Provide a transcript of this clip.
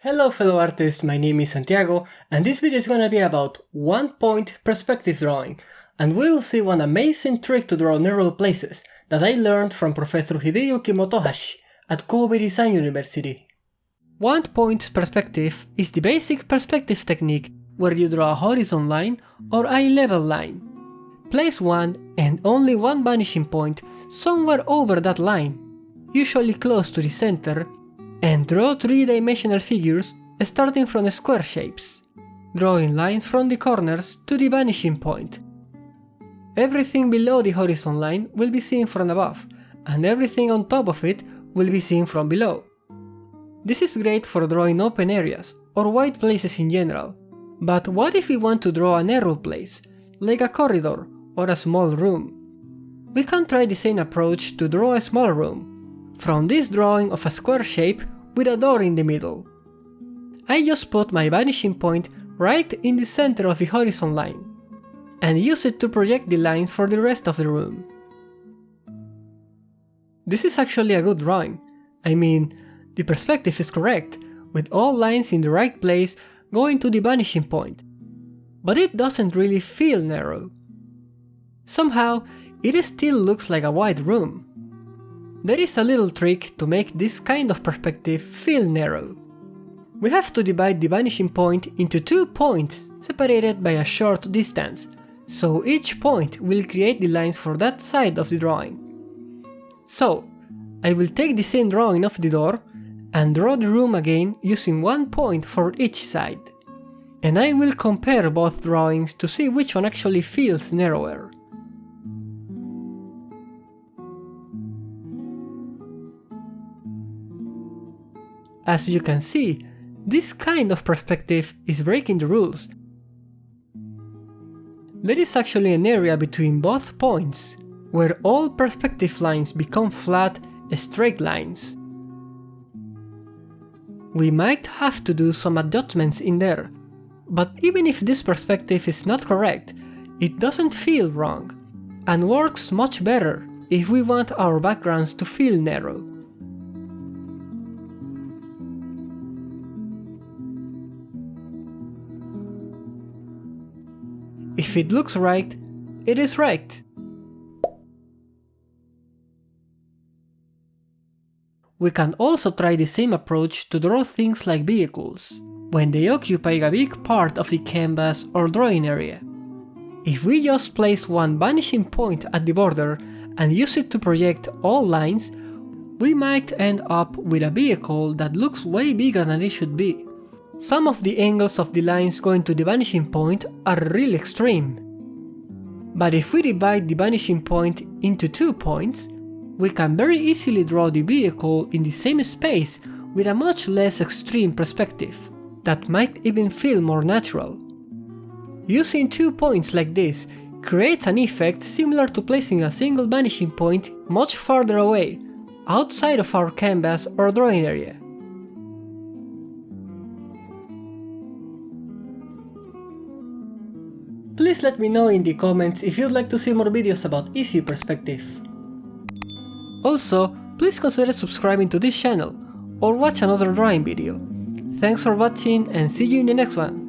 Hello fellow artists, my name is Santiago, and this video is gonna be about one-point perspective drawing, and we will see one amazing trick to draw narrow places that I learned from Professor Hideyuki Motohashi at Kobe Design University. One-point perspective is the basic perspective technique where you draw a horizon line or eye level line. Place one and only one vanishing point somewhere over that line, usually close to the center, and draw three-dimensional figures starting from square shapes, drawing lines from the corners to the vanishing point. Everything below the horizon line will be seen from above, and everything on top of it will be seen from below. This is great for drawing open areas or wide places in general, but what if we want to draw a narrow place, like a corridor or a small room? We can try the same approach to draw a small room, from this drawing of a square shape with a door in the middle. I just put my vanishing point right in the center of the horizon line, and use it to project the lines for the rest of the room. This is actually a good drawing. I mean, the perspective is correct, with all lines in the right place going to the vanishing point, but it doesn't really feel narrow. Somehow, it still looks like a wide room. There is a little trick to make this kind of perspective feel narrow. We have to divide the vanishing point into 2 points separated by a short distance, so each point will create the lines for that side of the drawing. So, I will take the same drawing of the door and draw the room again using 1 point for each side. And I will compare both drawings to see which one actually feels narrower. As you can see, this kind of perspective is breaking the rules. There is actually an area between both points, where all perspective lines become flat, straight lines. We might have to do some adjustments in there, but even if this perspective is not correct, it doesn't feel wrong, and works much better if we want our backgrounds to feel narrow. If it looks right, it is right. We can also try the same approach to draw things like vehicles, when they occupy a big part of the canvas or drawing area. If we just place one vanishing point at the border and use it to project all lines, we might end up with a vehicle that looks way bigger than it should be. Some of the angles of the lines going to the vanishing point are really extreme. But if we divide the vanishing point into 2 points, we can very easily draw the vehicle in the same space with a much less extreme perspective, that might even feel more natural. Using 2 points like this creates an effect similar to placing a single vanishing point much farther away, outside of our canvas or drawing area. Please let me know in the comments if you'd like to see more videos about easy perspective. Also, please consider subscribing to this channel, or watch another drawing video. Thanks for watching and see you in the next one.